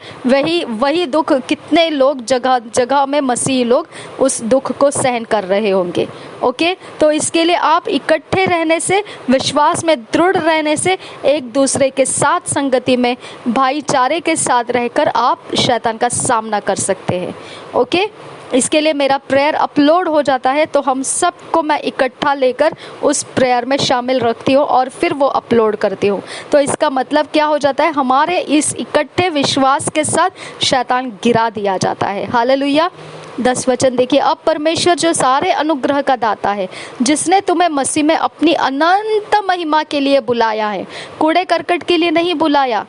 [SPEAKER 1] वही दुख कितने लोग जगह जगह में मसीही लोग उस दुख को सहन कर रहे होंगे। ओके, तो इसके लिए आप इकट्ठे रहने से, विश्वास में दृढ़ रहने से, एक दूसरे के साथ संगति में भाईचारे के साथ रहकर आप शैतान का सामना कर सकते हैं। ओके, इसके लिए मेरा प्रेयर अपलोड हो जाता है तो हम सबको मैं इकट्ठा लेकर उस प्रेयर में शामिल रखती हूँ और फिर वो अपलोड करती हूँ। तो इसका मतलब क्या हो जाता है, हमारे इस इकट्ठे विश्वास के साथ शैतान गिरा दिया जाता है। हालेलुया। 10 वचन देखिए, अब परमेश्वर जो सारे अनुग्रह का दाता है, जिसने तुम्हें मसीह में अपनी अनंत महिमा के लिए बुलाया है, कूड़े करकट के लिए नहीं बुलाया,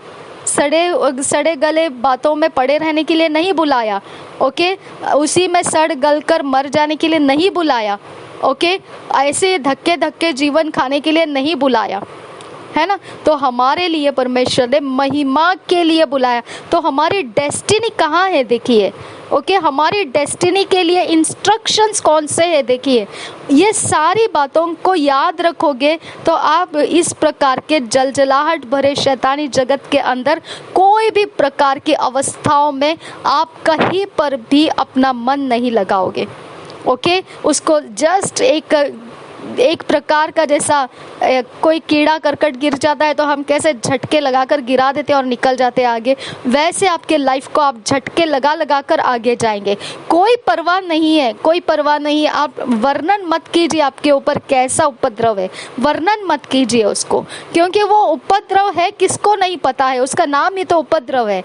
[SPEAKER 1] सड़े गले बातों में पड़े रहने के लिए नहीं बुलाया, ओके। उसी में सड़ गल कर मर जाने के लिए नहीं बुलाया, ओके। ऐसे धक्के जीवन खाने के लिए नहीं बुलाया, है ना। तो हमारे लिए परमेश्वर ने महिमा के लिए बुलाया। तो हमारी डेस्टिनी कहाँ है देखिए, ओके। हमारी डेस्टिनी के लिए इंस्ट्रक्शंस कौन से है देखिए। ये सारी बातों को याद रखोगे तो आप इस प्रकार के जलजलाहट भरे शैतानी जगत के अंदर कोई भी प्रकार की अवस्थाओं में आप कहीं पर भी अपना मन नहीं लगाओगे, ओके। उसको जस्ट एक प्रकार का जैसा कोई कीड़ा करकट गिर जाता है तो हम कैसे झटके लगाकर गिरा देते हैं और निकल जाते हैं आगे, वैसे आपके लाइफ को आप झटके लगा कर आगे जाएंगे। कोई परवाह नहीं है, कोई परवाह नहीं है। आप वर्णन मत कीजिए आपके ऊपर कैसा उपद्रव है, वर्णन मत कीजिए उसको, क्योंकि वो उपद्रव है किसको नहीं पता है, उसका नाम ही तो उपद्रव है,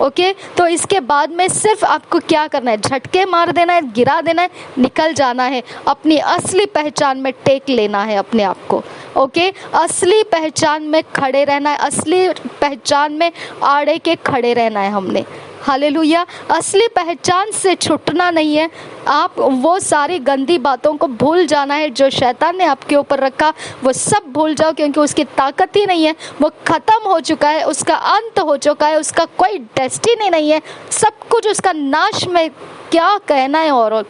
[SPEAKER 1] ओके। तो इसके बाद में सिर्फ आपको क्या करना है, झटके मार देना है, गिरा देना है, निकल जाना है, अपनी असली पहचान में टेक लेना है अपने आप को, ओके। असली पहचान में खड़े रहना है, असली पहचान में आड़े के खड़े रहना है हमने, हालेलुया। असली पहचान से छूटना नहीं है। आप वो सारी गंदी बातों को भूल जाना है जो शैतान ने आपके ऊपर रखा, वो सब भूल जाओ, क्योंकि उसकी ताकत ही नहीं है, वो ख़त्म हो चुका है, उसका अंत हो चुका है, उसका कोई डेस्टिनी नहीं है, सब कुछ उसका नाश में क्या कहना है। और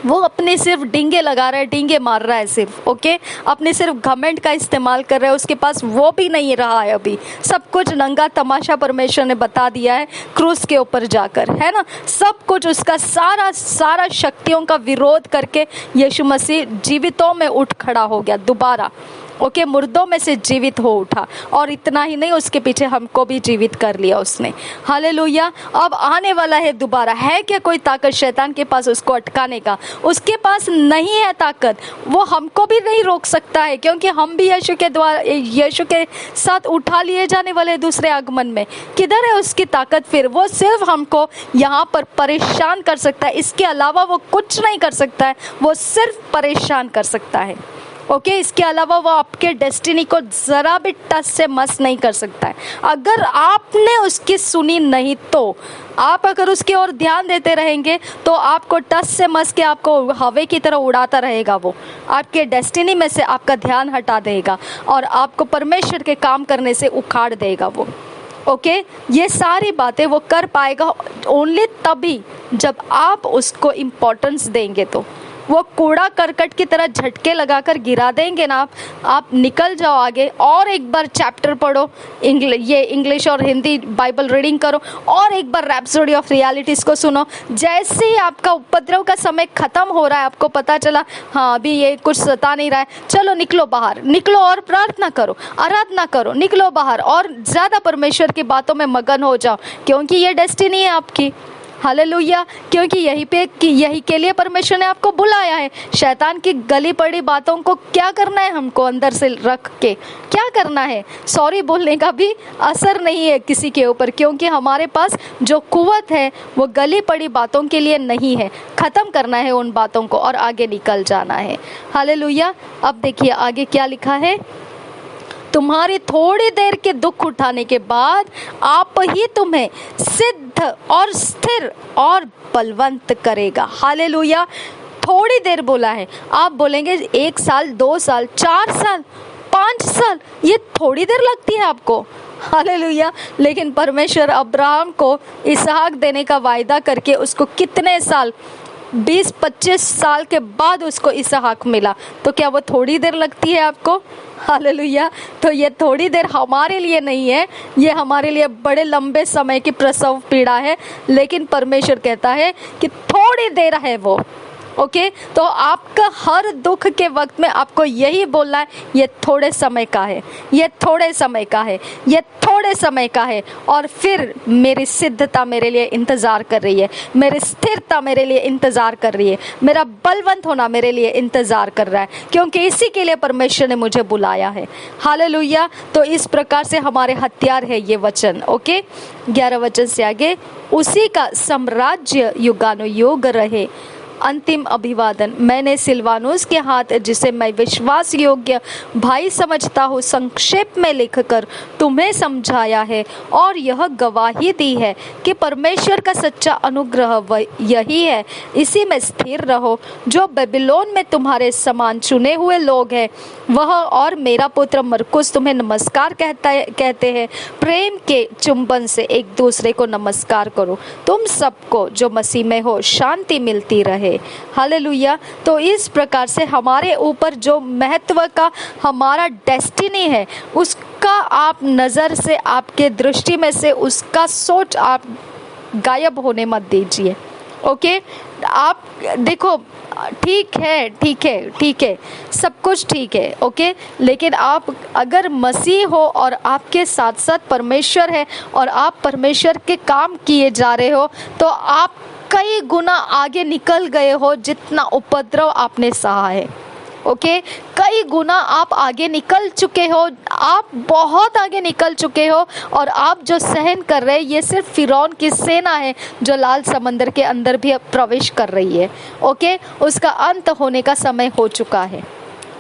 [SPEAKER 1] वो अपने सिर्फ डींगे लगा रहा है, डींगे मार रहा है सिर्फ, ओके। अपने सिर्फ घमंड का इस्तेमाल कर रहा है, उसके पास वो भी नहीं रहा है अभी, सब कुछ नंगा तमाशा परमेश्वर ने बता दिया है क्रूस के ऊपर जाकर, है ना। सब कुछ उसका सारा शक्तियों का विरोध करके यीशु मसीह जीवितों में उठ खड़ा हो गया दोबारा, ओके। मुर्दों में से जीवित हो उठा, और इतना ही नहीं, उसके पीछे हमको भी जीवित कर लिया उसने, हालेलुया। अब आने वाला है दोबारा। है क्या कोई ताकत शैतान के पास उसको अटकाने का? उसके पास नहीं है ताकत, वो हमको भी नहीं रोक सकता है, क्योंकि हम भी यीशु के साथ उठा लिए जाने वाले दूसरे आगमन में। किधर है उसकी ताकत फिर? वो सिर्फ हमको यहाँ पर परेशान कर सकता है, इसके अलावा वो कुछ नहीं कर सकता है, वो सिर्फ परेशान कर सकता है, ओके। इसके अलावा वो आपके डेस्टिनी को ज़रा भी टच से मस नहीं कर सकता है। अगर आपने उसकी सुनी नहीं तो, आप अगर उसकी ओर ध्यान देते रहेंगे तो आपको टच से मस के आपको हवे की तरह उड़ाता रहेगा, वो आपके डेस्टिनी में से आपका ध्यान हटा देगा और आपको परमेश्वर के काम करने से उखाड़ देगा वो, ओके। ये सारी बातें वो कर पाएगा ओनली तभी जब आप उसको इम्पोर्टेंस देंगे। तो वो कूड़ा करकट की तरह झटके लगाकर गिरा देंगे ना आप निकल जाओ आगे। और एक बार चैप्टर पढ़ो, इंग्लिश और हिंदी बाइबल रीडिंग करो, और एक बार रैप्सोडी ऑफ रियलिटीज को सुनो। जैसे ही आपका उपद्रव का समय खत्म हो रहा है, आपको पता चला हाँ अभी ये कुछ सता नहीं रहा है, चलो निकलो बाहर, निकलो और प्रार्थना करो, आराधना करो, निकलो बाहर और ज़्यादा परमेश्वर की बातों में मगन हो जाओ, क्योंकि ये डेस्टिनी है आपकी, हालेलुया। क्योंकि यही के लिए परमेश्वर ने आपको बुलाया है। शैतान की गली पड़ी बातों को क्या करना है, हमको अंदर से रख के क्या करना है? सॉरी बोलने का भी असर नहीं है किसी के ऊपर, क्योंकि हमारे पास जो कुव्वत है वो गली पड़ी बातों के लिए नहीं है। ख़त्म करना है उन बातों को और आगे निकल जाना है, हालेलुया। अब देखिए आगे क्या लिखा है, तुम्हारी थोड़ी देर के दुख उठाने के बाद आप ही तुम्हें सिद्ध और स्थिर और बलवंत करेगा, हालेलुया। थोड़ी देर बोला है, आप बोलेंगे 1 साल 2 साल 4 साल 5 साल, ये थोड़ी देर लगती है आपको, हालेलुया। लेकिन परमेश्वर अब्राहम को इसहाक देने का वायदा करके उसको कितने साल, 20-25 साल के बाद उसको इसहाक मिला, तो क्या वो थोड़ी देर लगती है आपको? हालेलुया। तो ये थोड़ी देर हमारे लिए नहीं है, ये हमारे लिए बड़े लंबे समय की प्रसव पीड़ा है, लेकिन परमेश्वर कहता है कि थोड़ी देर है वो, ओके। तो आपका हर दुख के वक्त में आपको यही बोलना है, ये थोड़े समय का है, ये थोड़े समय का है, ये थोड़े समय का है, और फिर मेरी सिद्धता मेरे लिए इंतज़ार कर रही है, मेरी स्थिरता मेरे लिए इंतज़ार कर रही है, मेरा बलवंत होना मेरे लिए इंतज़ार कर रहा है, क्योंकि इसी के लिए परमेश्वर ने मुझे बुलाया है, हालेलुया। तो इस प्रकार से हमारे हथियार है ये वचन, ओके। 11 वचन से आगे, उसी का साम्राज्य युगानुयुग रहे, अंतिम अभिवादन। मैंने सिलवानुस के हाथ, जिसे मैं विश्वास योग्य भाई समझता हूँ, संक्षेप में लिखकर तुम्हें समझाया है और यह गवाही दी है कि परमेश्वर का सच्चा अनुग्रह यही है। इसी में स्थिर रहो। जो बेबीलोन में तुम्हारे समान चुने हुए लोग हैं, वह और मेरा पुत्र मरकुस तुम्हें नमस्कार कहते हैं। प्रेम के चुंबन से एक दूसरे को नमस्कार करो। तुम सबको जो मसीह में हो शांति मिलती रहे। हालेलुया। तो इस प्रकार से हमारे ऊपर जो महत्व का हमारा डेस्टिनी है, उसका आप नज़र से, आपके दृष्टि में से उसका सोच आप गायब होने मत दीजिए। ओके, आप देखो, ठीक है, सब कुछ ठीक है, ओके, लेकिन आप अगर मसीह हो और आपके साथ साथ परमेश्वर है और आप परमेश्वर के काम किए जा रहे हो, तो आप कई गुना आगे निकल गए हो जितना उपद्रव आपने सहा है। ओके, कई गुना आप आगे निकल चुके हो, आप बहुत आगे निकल चुके हो। और आप जो सहन कर रहे हैं, ये सिर्फ फिरौन की सेना है जो लाल समंदर के अंदर भी अब प्रवेश कर रही है। ओके, उसका अंत होने का समय हो चुका है।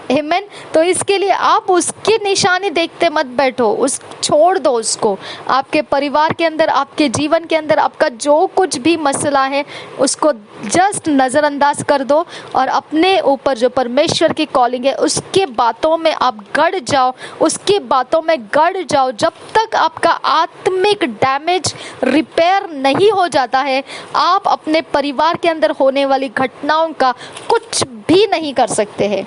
[SPEAKER 1] आमीन। तो इसके लिए आप उसकी निशानी देखते मत बैठो, उस छोड़ दो उसको। आपके परिवार के अंदर, आपके जीवन के अंदर आपका जो कुछ भी मसला है, उसको जस्ट नज़रअंदाज कर दो और अपने ऊपर जो परमेश्वर की कॉलिंग है उसके बातों में आप गड़ जाओ, उसकी बातों में गड़ जाओ। जब तक आपका आत्मिक डैमेज रिपेयर नहीं हो जाता है, आप अपने परिवार के अंदर होने वाली घटनाओं का कुछ भी नहीं कर सकते हैं,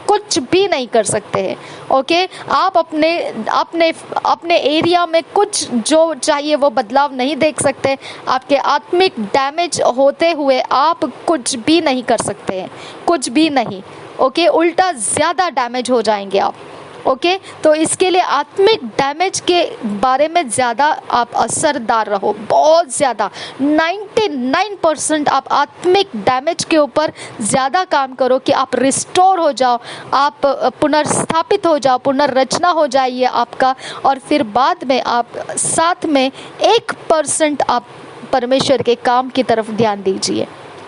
[SPEAKER 1] कुछ भी नहीं कर सकते हैं। ओके, आप अपने एरिया में कुछ जो चाहिए वो बदलाव नहीं देख सकते। आपके आत्मिक डैमेज होते हुए आप कुछ भी नहीं कर सकते हैं, कुछ भी नहीं। ओके, उल्टा ज़्यादा डैमेज हो जाएंगे आप। ओके, तो इसके लिए आत्मिक डैमेज के बारे में ज़्यादा आप असरदार रहो, बहुत ज़्यादा। 99% आप आत्मिक डैमेज के ऊपर ज़्यादा काम करो कि आप रिस्टोर हो जाओ, आप पुनर्स्थापित हो जाओ, पुनर्रचना हो जाइए आपका। और फिर बाद में आप साथ में 1% आप परमेश्वर के काम की तरफ ध्यान दीजिए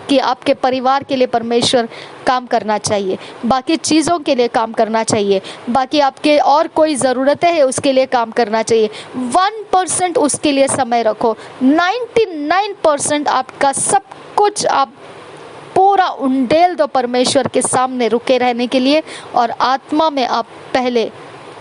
[SPEAKER 1] कि आपके परिवार के लिए परमेश्वर काम करना चाहिए, बाकी चीज़ों के लिए काम करना चाहिए, बाकी आपके और कोई ज़रूरतें हैं उसके लिए काम करना चाहिए। 1% उसके लिए समय रखो। 99% आपका सब कुछ आप पूरा उंडेल दो परमेश्वर के सामने रुके रहने के लिए, और आत्मा में आप पहले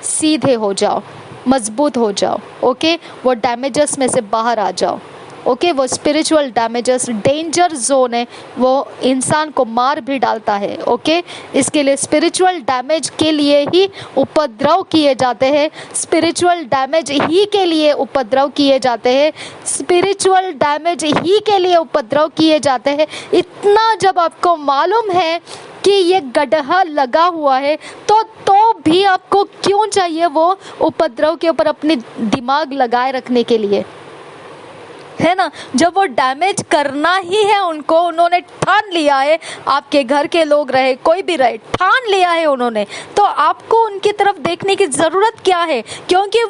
[SPEAKER 1] सीधे हो जाओ, मजबूत हो जाओ। ओके, वो डैमेजेस में से बाहर आ जाओ। ओके, वो स्पिरिचुअल डैमेजेस, डेंजर जोन है, वो इंसान को मार भी डालता है। ओके, इसके लिए स्पिरिचुअल डैमेज के लिए ही उपद्रव किए जाते हैं, स्पिरिचुअल डैमेज ही के लिए उपद्रव किए जाते हैं, स्पिरिचुअल डैमेज ही के लिए उपद्रव किए जाते हैं। इतना जब आपको मालूम है कि ये गड्ढा लगा हुआ है, तो भी आपको क्यों चाहिए वो उपद्रव के ऊपर अपनी दिमाग लगाए रखने के लिए, है ना? जब वो डैमेज करना ही है उनको, उन्होंने ठान लिया है, आपके घर के लोग रहे, कोई भी रहे, ठान लिया है उन्होंने, तो आपको उनकी तरफ देखने की ज़रूरत क्या है? क्योंकि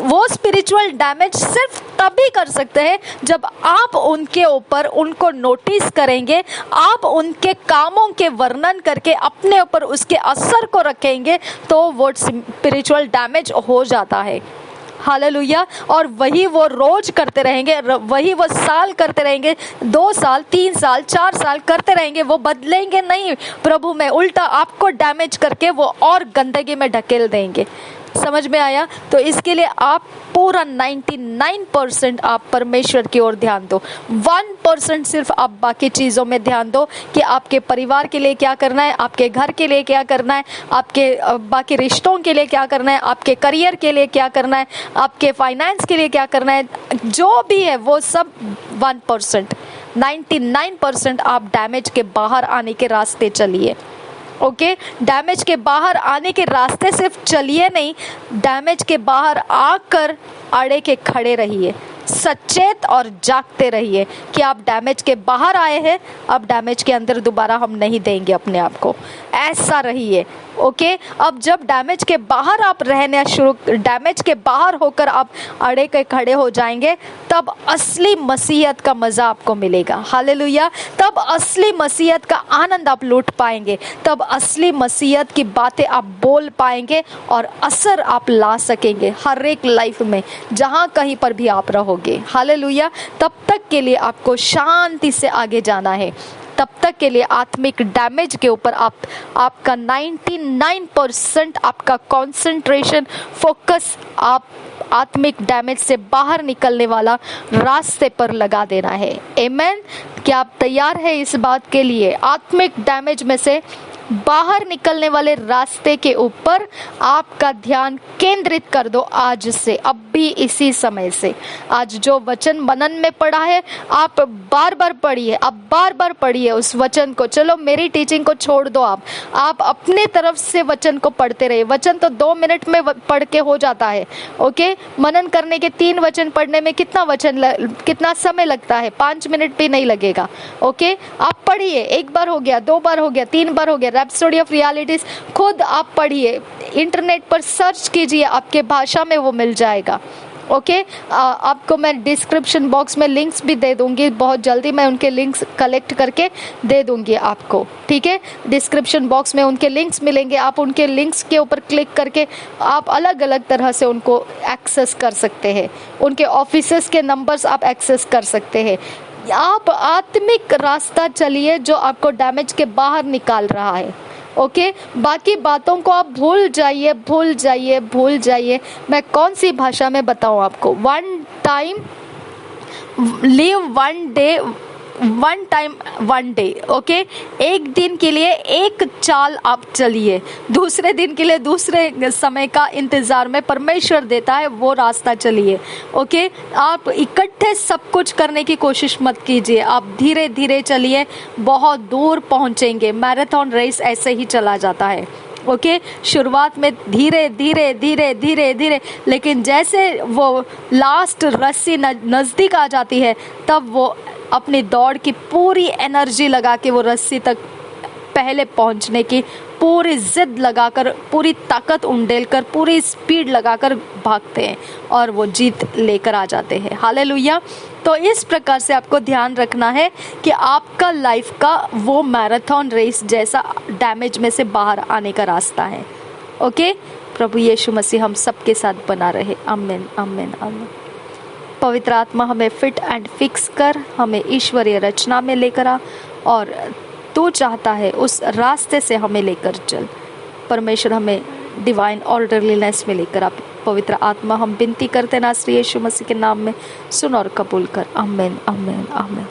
[SPEAKER 1] वो स्पिरिचुअल डैमेज सिर्फ तभी कर सकते हैं जब आप उनके ऊपर उनको नोटिस करेंगे, आप उनके कामों के वर्णन करके अपने ऊपर उसके असर को रखेंगे, तो वो स्पिरिचुअल डैमेज हो जाता है। हालेलुया। और वही वो रोज करते रहेंगे, वही वो साल करते रहेंगे, 2 साल 3 साल 4 साल करते रहेंगे, वो बदलेंगे नहीं प्रभु में, उल्टा आपको डैमेज करके वो और गंदगी में ढकेल देंगे। समझ में आया? तो इसके लिए आप पूरा 99% आप परमेश्वर की ओर ध्यान दो, 1% सिर्फ आप बाकी चीज़ों में ध्यान दो कि आपके परिवार के लिए क्या करना है, आपके घर के लिए क्या करना है, आपके बाकी रिश्तों के लिए क्या करना है, आपके करियर के लिए क्या करना है, आपके फाइनेंस के लिए क्या करना है, जो भी है वो सब 1%। 99% आप डैमेज के बाहर आने के रास्ते चलिए। ओके, डैमेज के बाहर आने के रास्ते सिर्फ चलिए नहीं, डैमेज के बाहर आकर अड़े के खड़े रहिए। सचेत और जागते रहिए कि आप डैमेज के बाहर आए हैं, अब डैमेज के अंदर दोबारा हम नहीं देंगे अपने आप को, ऐसा रहिए। ओके, अब जब डैमेज के बाहर आप रहने शुरू, डैमेज के बाहर होकर आप अड़े के खड़े हो जाएंगे, तब असली मसीहत का मज़ा आपको मिलेगा। हालेलुया। तब असली मसीहत का आनंद आप लूट पाएंगे, तब असली मसीहत की बातें आप बोल पाएंगे और असर आप ला सकेंगे हर एक लाइफ में, जहाँ कहीं पर भी आप रहोगे। हालेलुया। तब तक के लिए आपको शांति से आगे जाना है, तब तक के लिए आत्मिक डैमेज के ऊपर आपका 99% आपका कंसंट्रेशन, फोकस आप आत्मिक डैमेज से बाहर निकलने वाला रास्ते पर लगा देना है। आमीन। क्या आप तैयार है इस बात के लिए? आत्मिक डैमेज में से बाहर निकलने वाले रास्ते के ऊपर आपका ध्यान केंद्रित कर दो आज से, अब भी इसी समय से। आज जो वचन मनन में पढ़ा है आप बार बार पढ़िए, अब बार बार पढ़िए उस वचन को। चलो मेरी टीचिंग को छोड़ दो, आप अपने तरफ से वचन को पढ़ते रहिए। वचन तो 2 मिनट में पढ़ के हो जाता है। ओके, मनन करने के 3 वचन पढ़ने में कितना समय लगता है? 5 मिनट भी नहीं लगेगा। ओके, आप पढ़िए, 1 बार हो गया, 2 बार हो गया, 3 बार हो गया। रैप्सोडी ऑफ रियलिटीज खुद आप पढ़िए, इंटरनेट पर सर्च कीजिए, आपके भाषा में वो मिल जाएगा। ओके, आपको मैं डिस्क्रिप्शन बॉक्स में लिंक्स भी दे दूंगी, बहुत जल्दी मैं उनके लिंक्स कलेक्ट करके दे दूंगी आपको। ठीक है, डिस्क्रिप्शन बॉक्स में उनके लिंक्स मिलेंगे, आप उनके लिंक्स के ऊपर क्लिक करके आप अलग अलग तरह से उनको एक्सेस कर सकते हैं। उनके ऑफिसेस के नंबर्स आप एक्सेस कर सकते हैं। आप आत्मिक रास्ता चलिए जो आपको डैमेज के बाहर निकाल रहा है। ओके, बाकी बातों को आप भूल जाइए, भूल जाइए, भूल जाइए। मैं कौन सी भाषा में बताऊं आपको? One time live one time one day. Okay, एक दिन के लिए एक चाल आप चलिए, दूसरे दिन के लिए दूसरे समय का इंतजार में परमेश्वर देता है वो रास्ता चलिए। ओके, आप इकट्ठे सब कुछ करने की कोशिश मत कीजिए, आप धीरे धीरे चलिए, बहुत दूर पहुंचेंगे। मैराथन रेस ऐसे ही चला जाता है। ओके, शुरुआत में धीरे धीरे धीरे धीरे धीरे, लेकिन जैसे वो लास्ट रस्सी नज़दीक आ जाती है, तब वो अपनी दौड़ की पूरी एनर्जी लगा के वो रस्सी तक पहले पहुंचने की पूरी जिद लगाकर, पूरी ताकत उंडेल कर, पूरी स्पीड लगाकर भागते हैं और वो जीत लेकर आ जाते हैं। हालेलुया। तो इस प्रकार से आपको ध्यान रखना है कि आपका लाइफ का वो मैराथन रेस जैसा डैमेज में से बाहर आने का रास्ता है। ओके, प्रभु यीशु मसीह हम सबके साथ बना रहे। आमीन, आमीन, आमीन। पवित्र आत्मा हमें फिट एंड फिक्स कर, हमें ईश्वरीय रचना में लेकर आ और तू चाहता है उस रास्ते से हमें लेकर चल। परमेश्वर हमें डिवाइन ऑर्डरलीनेस में लेकर आ। पवित्र आत्मा हम विनती करते नासरी यीशु मसीह के नाम में सुन और कबूल कर। आमीन, आमीन, आमीन।